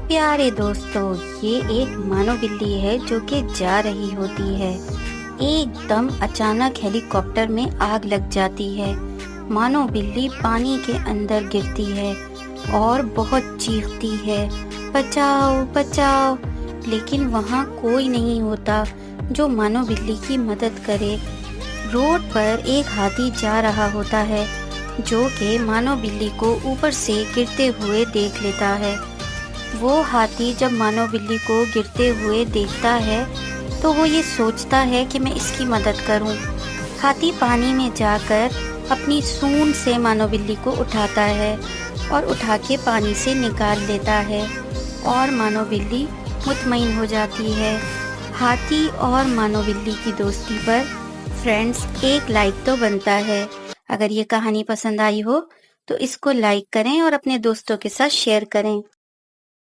प्यारे दोस्तों, ये एक मानो बिल्ली है जो कि जा रही होती है। एकदम अचानक हेलीकॉप्टर में आग लग जाती है। मानो बिल्ली पानी के अंदर गिरती है और बहुत चीखती है, बचाओ बचाओ। लेकिन वहाँ कोई नहीं होता जो मानो बिल्ली की मदद करे। रोड पर एक हाथी जा रहा होता है जो कि मानो बिल्ली को ऊपर से गिरते हुए देख लेता है। वो हाथी जब मानो बिल्ली को गिरते हुए देखता है तो वो ये सोचता है कि मैं इसकी मदद करूं। हाथी पानी में जाकर अपनी सूंड से मानो बिल्ली को उठाता है और उठा के पानी से निकाल लेता है और मानो बिल्ली मुतमईन हो जाती है। हाथी और मानो बिल्ली की दोस्ती पर फ्रेंड्स एक लाइक तो बनता है। अगर ये कहानी पसंद आई हो तो इसको लाइक करें और अपने दोस्तों के साथ शेयर करें।